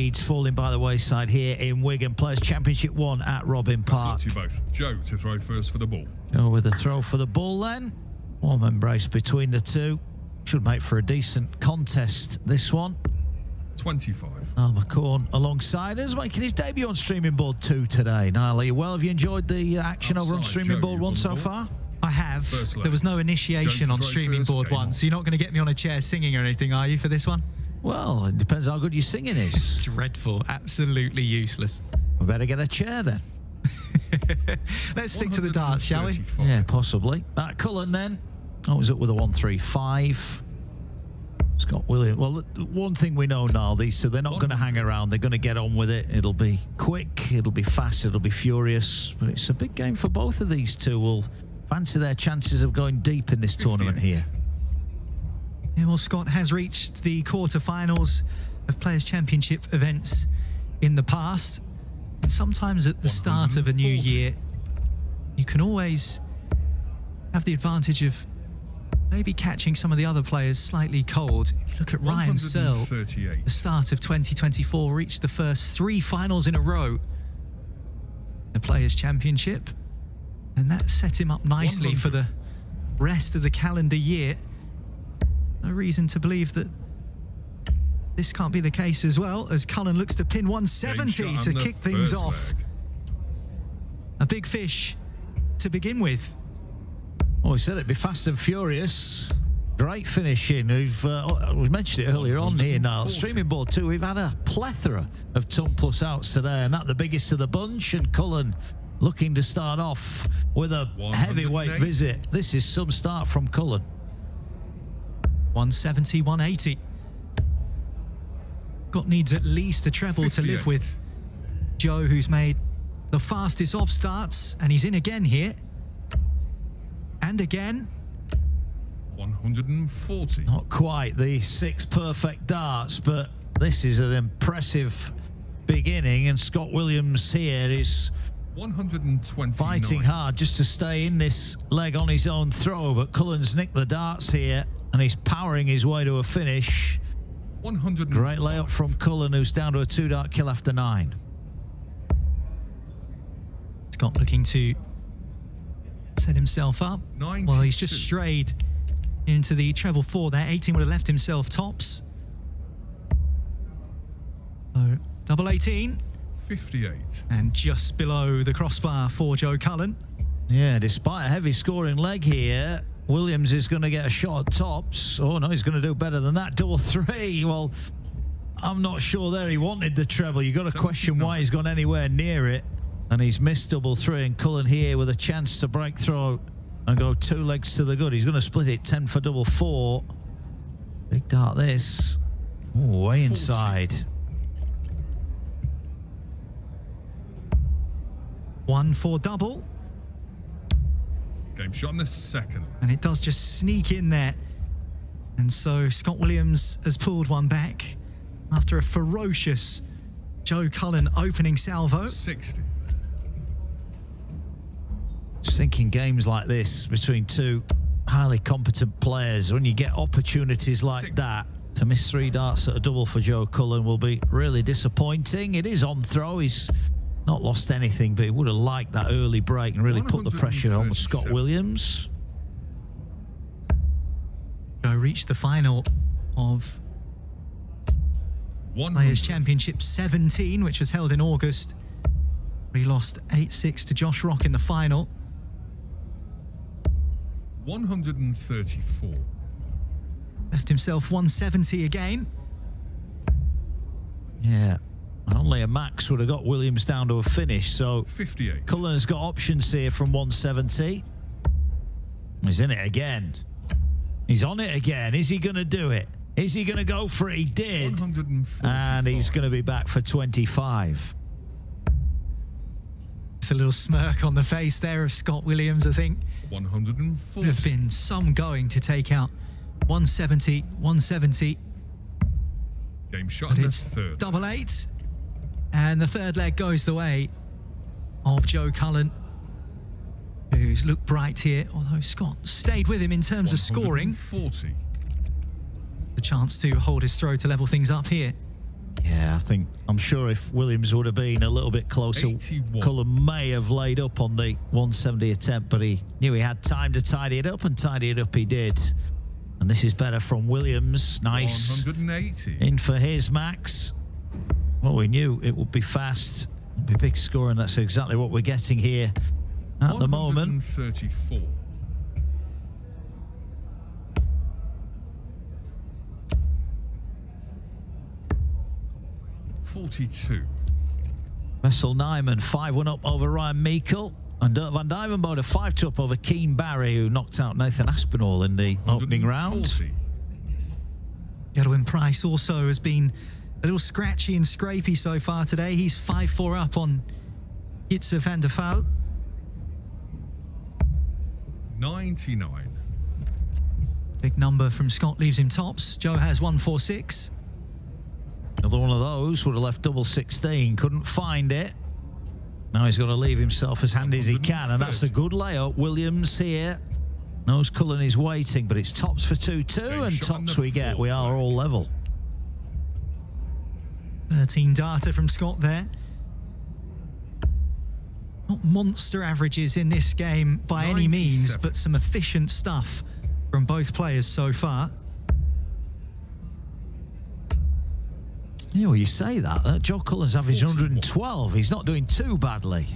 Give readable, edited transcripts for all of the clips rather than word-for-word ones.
leads falling by the wayside here in Wigan. Players' Championship 1 at Robin Park. To you both. Joe to throw first for the ball. Joe with a throw for the ball then. Warm embrace between the two. Should make for a decent contest, this one. 25. Niall McCorn alongside us, making his debut on Streaming Board 2 today. Niall, are you well? Have you enjoyed the action over on Streaming Board 1 so far? I have. There was no initiation on Streaming Board 1, so you're not going to get me on a chair singing or anything, are you, for this one? Well, it depends how good your singing is. It's dreadful. Absolutely useless. We better get a chair then. Let's stick to the darts, shall we? Yeah, possibly. Cullen then. I was up with a 135. Scott Williams. Well, one thing we know now, these two, they're not going to hang around. They're going to get on with it. It'll be quick. It'll be fast. It'll be furious. But it's a big game for both of these two. Will fancy their chances of going deep in this tournament here. Yeah, well, Scott has reached the quarterfinals of Players' Championship events in the past. And sometimes at the start of a new year, you can always have the advantage of maybe catching some of the other players slightly cold. If you look at Ryan Searle, the start of 2024, reached the first 3 finals in a row, the Players' Championship, and that set him up nicely for the rest of the calendar year. No reason to believe that this can't be the case as well, as Cullen looks to pin 170 to kick things off. A big fish to begin with. Oh, we said it'd be fast and furious. Great finishing. We mentioned it earlier on here now. Streaming Board 2, we've had a plethora of ton plus outs today, and that the biggest of the bunch. And Cullen looking to start off with a heavyweight visit. This is some start from Cullen. 170, 180. Scott needs at least a treble 58. to live with. Joe, who's made the fastest of starts, and he's in again here. And again. 140. Not quite the 6 perfect darts, but this is an impressive beginning, and Scott Williams here is 129. fighting hard just to stay in this leg on his own throw, but Cullen's nicked the darts here, and he's powering his way to a finish. 105. Great layup from Cullen, who's down to a 2-dart kill after 9. Scott looking to set himself up. 92. Well, he's just strayed into the treble 4 there. 18 would have left himself tops. So double 18. 58. And just below the crossbar for Joe Cullen. Yeah, despite a heavy scoring leg here, Williams is going to get a shot at tops. Oh no, he's going to do better than that. Double 3. Well, I'm not sure there he wanted the treble. You've got to question why he's gone anywhere near it. And he's missed double 3, and Cullen here with a chance to break through and go 2 legs to the good. He's going to split it 10 for double 4. Big dart this. Ooh, way inside. 1 for double. Game shot in the second. And it does just sneak in there. And so Scott Williams has pulled one back after a ferocious Joe Cullen opening salvo. 60. Just thinking games like this between two highly competent players, when you get opportunities like that, to miss 3 darts at a double for Joe Cullen will be really disappointing. It is on throw. He's not lost anything, but he would have liked that early break and really put the pressure on Scott Williams. Joe reached the final of Players' Championship 17, which was held in August. He lost 8-6 to Josh Rock in the final. 134. Left himself 170 again. Yeah, only a max would have got Williams down to a finish, so 58. Cullen has got options here from 170. He's in it again. He's on it again. Is he going to do it? Is he going to go for it? He did. And he's going to be back for 25. It's a little smirk on the face there of Scott Williams, I think. 140. Would have been some going to take out 170, 170. Game shot But in the it's third. double 8. And the third leg goes the way of Joe Cullen, who's looked bright here, although Scott stayed with him in terms of scoring. 140. The chance to hold his throw to level things up here. Yeah, I'm sure if Williams would have been a little bit closer, 81. Cullen may have laid up on the 170 attempt, but he knew he had time to tidy it up, and tidy it up he did. And this is better from Williams. Nice. 180. In for his max. Well, we knew it would be fast. It would be big score, and that's exactly what we're getting here at the moment. 134. Wessel Nyman 5-1 up over Ryan Meikle, and Dirk van Dijvenbode 5-2 up over Keen Barry, who knocked out Nathan Aspinall in the opening round. Gerwin Price also has been a little scratchy and scrapey so far today. He's 5-4 up on Jitse van der Vaal. 99. Big number from Scott leaves him tops. Joe has 146. Another one of those would have left double 16. Couldn't find it. Now he's got to leave himself as handy as he can, and that's a good layup. Williams here knows Cullen is waiting, but it's tops for 2-2, and tops we get. We are all level. 13 data from Scott there. Not monster averages in this game by any means, but some efficient stuff from both players so far. Yeah, well, you say that. Joe Cullen's averaged 112. He's not doing too badly.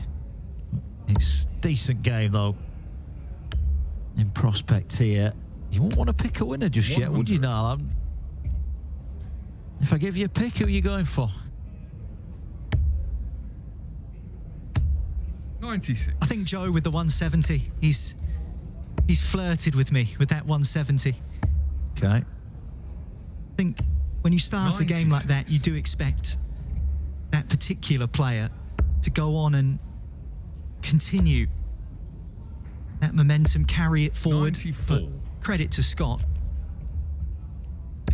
It's a decent game, though, in prospect here. You won't want to pick a winner just yet, would you, Niall? If I give you a pick, who are you going for? 96. I think Joe with the 170. He's flirted with me with that 170. Okay. I think when you start 96. a game like that, you do expect that particular player to go on and continue that momentum, carry it forward. 94. But credit to Scott,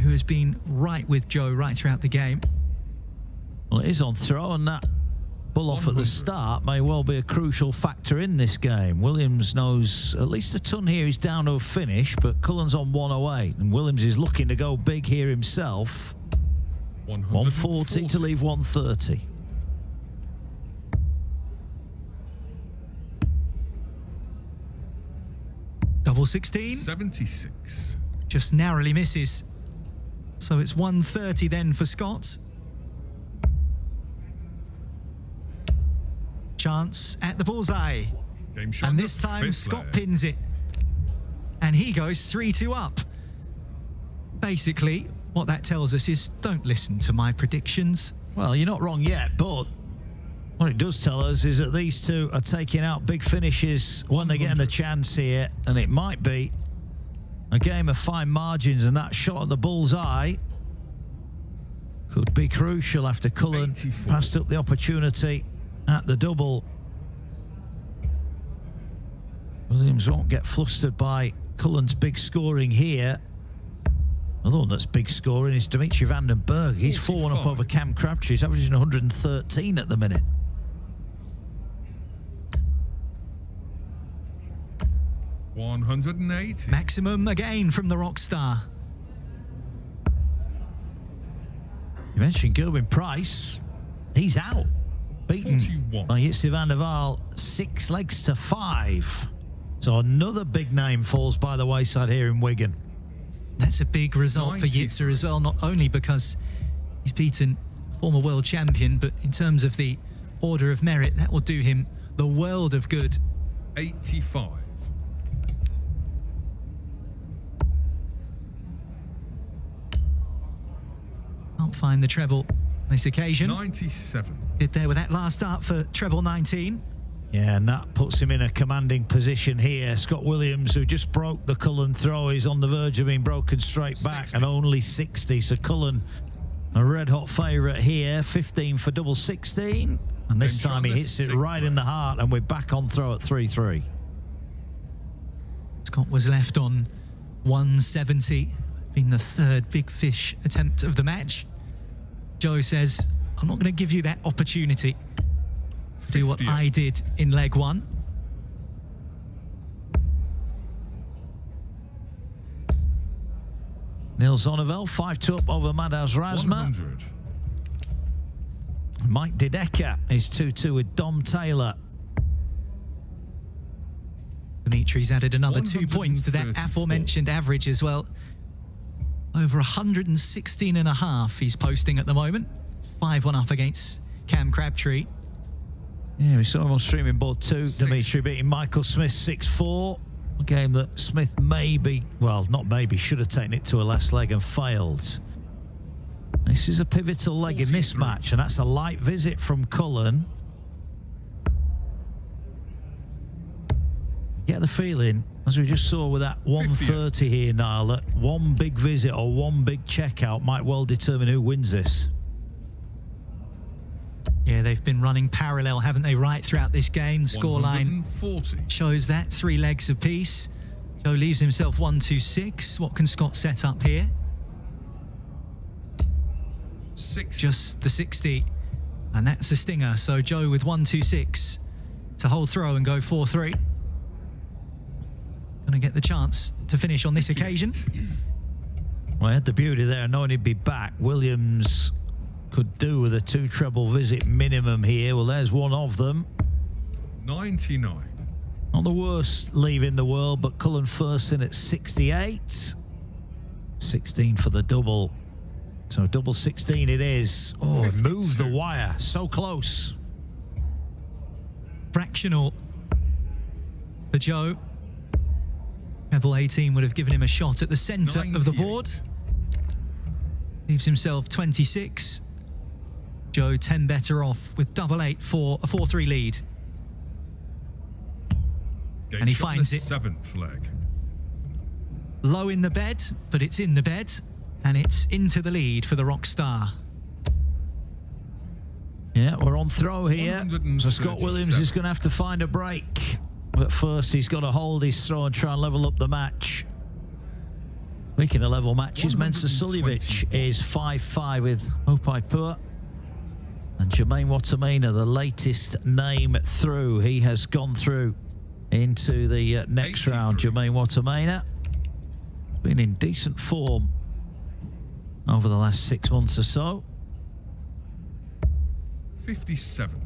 who has been right with Joe right throughout the game. Well, it is on throw, and that pull off 100. at the start may well be a crucial factor in this game. Williams knows at least a ton here. He's down to a finish, but Cullen's on 108, and Williams is looking to go big here himself. 140 to leave 130. Double 16. 76. Just narrowly misses. So it's 130 then for Scott. Chance at the bullseye. Game shot And this time Scott pins it. And he goes 3-2 up. Basically, what that tells us is don't listen to my predictions. Well, you're not wrong yet, but what it does tell us is that these two are taking out big finishes when they're getting a chance here, and it might be a game of fine margins, and that shot at the bullseye could be crucial after Cullen 84. passed up the opportunity at the double. Williams won't get flustered by Cullen's big scoring here. Another one that's big scoring is Dimitri van den Berg. He's 4-1 up over Cam Crabtree. He's averaging 113 at the minute. $180. Maximum again from the Rockstar. You mentioned Gerwin Price. He's out. Beaten 41. by Jitse van der Vaal 6 legs to 5. So another big name falls by the wayside here in Wigan. That's a big result 90. for Jitse as well, not only because he's beaten former world champion, but in terms of the order of merit, that will do him the world of good. 85. Can't find the treble on this occasion. 97. Did there with that last start for treble 19. Yeah, and that puts him in a commanding position here. Scott Williams, who just broke the Cullen throw, is on the verge of being broken straight back, 60. and only 60. So Cullen, a red-hot favourite here. 15 for double 16. And this time he hits it right in the heart, and we're back on throw at 3-3. Scott was left on 170, being the third big fish attempt of the match. Joe says, I'm not going to give you that opportunity. Do what 58. I did in leg one. Niels Zonneveld 5-2 up over Madaz Razma. 100. Mike Dideka is 2-2 with Dom Taylor. Dimitri's added another 2 points to that 134. aforementioned average as well. Over 116.5 he's posting at the moment. 5-1 up against Cam Crabtree. Yeah, we saw him on streaming board too. 6. Dimitri beating Michael Smith 6-4. A game that Smith maybe, well, not maybe, should have taken it to a last leg and failed. This is a pivotal leg in this 43. match, and that's a light visit from Cullen. Get the feeling, as we just saw with that 130 here, Niall, that one big visit or one big checkout might well determine who wins this. Yeah, they've been running parallel, haven't they, right throughout this game? The scoreline 140. shows that, 3 legs apiece. Joe leaves himself 1-2-6. What can Scott set up here? 60. Just the 60. And that's a stinger. So Joe with 1-2-6 to hold throw and go 4-3. Going to get the chance to finish on this occasion. Well, I had the beauty there, knowing he'd be back. Williams could do with a 2 treble visit minimum here. Well, there's one of them. 99. Not the worst leave in the world, but Cullen first in at 68. 16 for the double. So double 16 it is. Oh, it moved the 52. wire. So close. Fractional for Joe. Treble 18 would have given him a shot at the centre of the 98. board. Leaves himself 26. Joe 10 better off with double 8 for a 4-3 lead. Game And he shot in finds the it. 7th leg. Low in the bed, but it's in the bed. And it's into the lead for the rock star. Yeah, we're on throw here. So Scott Williams 137. is going to have to find a break. But first, he's got to hold his throw and try and level up the match. Speaking of level matches, Mensa Suljevic is 5-5 with Hopaipur. And Jermaine Watamena, the latest name through. He has gone through into the next 83. round. Jermaine Watamena been in decent form over the last 6 months or so. 57.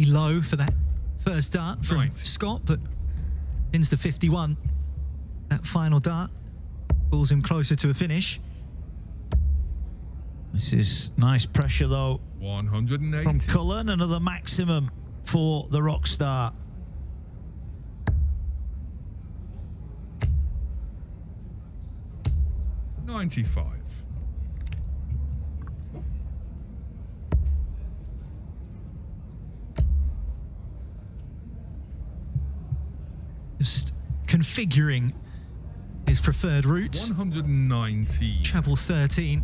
Low for that first dart from 90. Scott, but ends to 51. That final dart pulls him closer to a finish. This is nice pressure though 180. from Cullen. Another maximum for the rock star. $95. Just configuring his preferred route. 119. Travel 13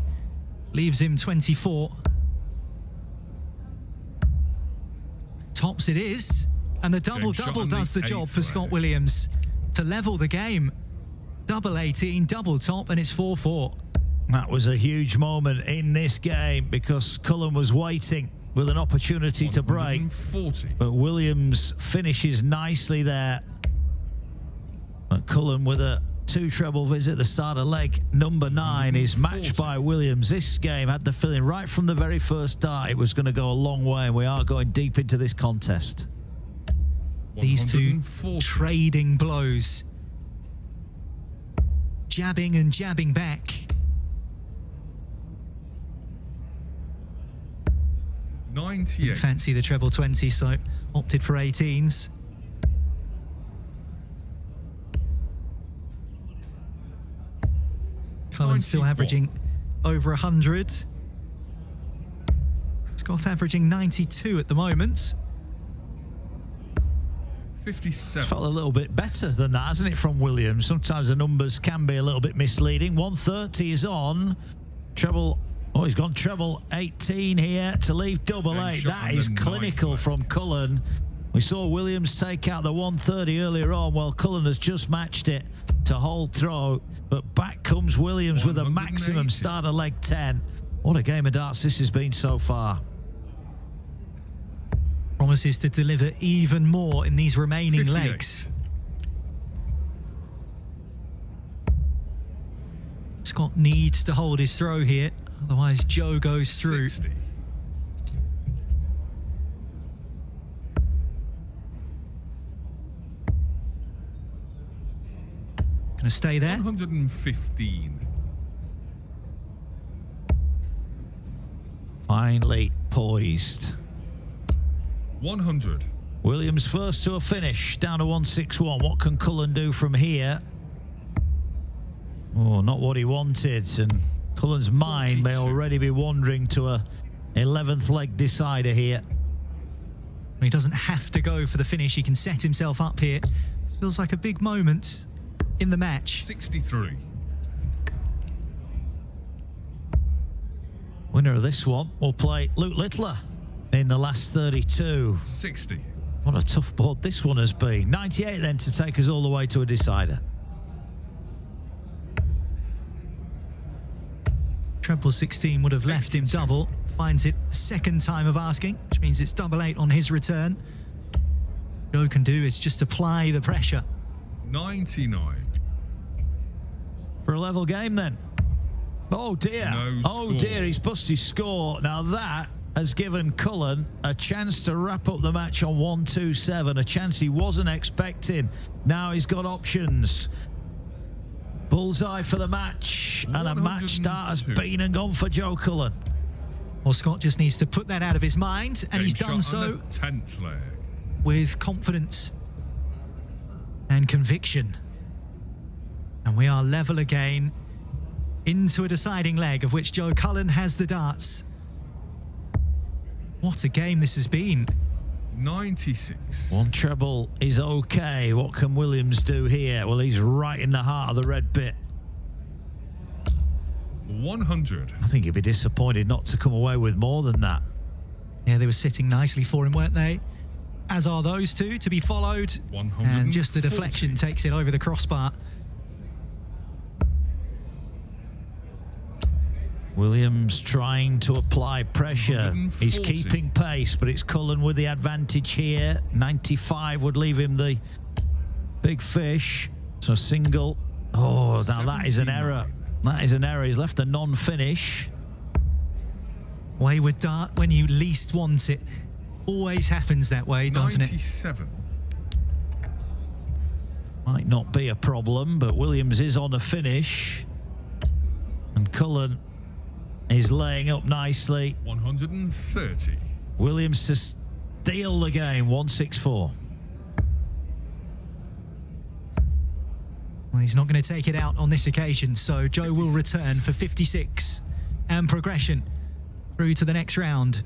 leaves him 24. Tops it is, and the double-double on the does the job 8th for Scott leg. Williams to level the game. Double 18, double top, and it's 4-4. That was a huge moment in this game because Cullen was waiting with an opportunity to break. 140. But Williams finishes nicely there. But Cullen with a 2 treble visit. The start of leg number 9 is matched by Williams. This game had the feeling right from the very first start it was going to go a long way, and we are going deep into this contest. These two 140. trading blows. Jabbing and jabbing back. $98. Fancy the treble 20, so opted for 18s. Cullen still 91. averaging over 100. Scott averaging 92 at the moment. 57. Felt a little bit better than that, hasn't it, from Williams? Sometimes the numbers can be a little bit misleading. 130 is on. Treble. Oh, he's gone treble 18 here to leave double Game 8. shot That on is the clinical 9th leg. from Cullen. We saw Williams take out the 130 earlier on. Well, Cullen has just matched it to hold throw. But back comes Williams with a 180. maximum start of leg 10. What a game of darts this has been so far. Promises to deliver even more in these remaining 58. legs. Scott needs to hold his throw here, otherwise Joe goes through. 60. Gonna stay there. 115. Finally poised. 100. Williams first to a finish, down to 161. What can Cullen do from here? Oh, not what he wanted. And Cullen's mind may 42. already be wandering to a 11th leg decider here. He doesn't have to go for the finish. He can set himself up here. This feels like a big moment in the match. 63. Winner of this one will play Luke Littler in the last 32. 60. What a tough board this one has been. 98 then to take us all the way to a decider. Treble 16 would have left him 82. double. Finds it second time of asking, which means it's double 8 on his return. Joe can do is just apply the pressure. 99. For a level game then. Oh dear. No Oh score. dear, he's busted his score. Now that has given Cullen a chance to wrap up the match on 127, a chance he wasn't expecting. Now he's got options. Bullseye for the match, and a match start has 102. been and gone for Joe Cullen. Well, Scott just needs to put that out of his mind, and he's Game done shot on so the 10th leg. with confidence and conviction. And we are level again into a deciding leg of which Joe Cullen has the darts. What a game this has been. 96. One treble is okay. What can Williams do here? Well, he's right in the heart of the red bit. 100. I think he'd be disappointed not to come away with more than that. Yeah, they were sitting nicely for him, weren't they? As are those two to be followed. 140. And just the deflection takes it over the crossbar. Williams trying to apply pressure. He's 140. keeping pace, but it's Cullen with the advantage here. 95 would leave him the big fish. So single. Oh, now that is an error. That is an error. He's left a non-finish. Wayward dart when you least want it. Always happens that way, doesn't it? 97. Might not be a problem, but Williams is on a finish. And Cullen is laying up nicely. 130. Williams to steal the game, 164. Well, he's not going to take it out on this occasion, so Joe will 56. return for 56 and progression through to the next round.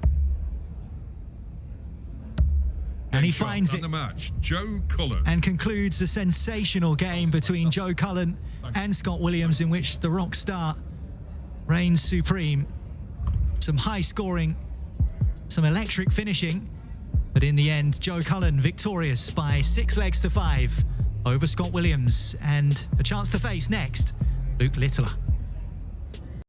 And he Game shot finds on it the match. Joe Cullen. and concludes a sensational game between Joe Cullen and Scott Williams, in which the rock star reigns supreme. Some high scoring, some electric finishing, but in the end, Joe Cullen victorious by 6 legs to 5 over Scott Williams, and a chance to face next Luke Littler.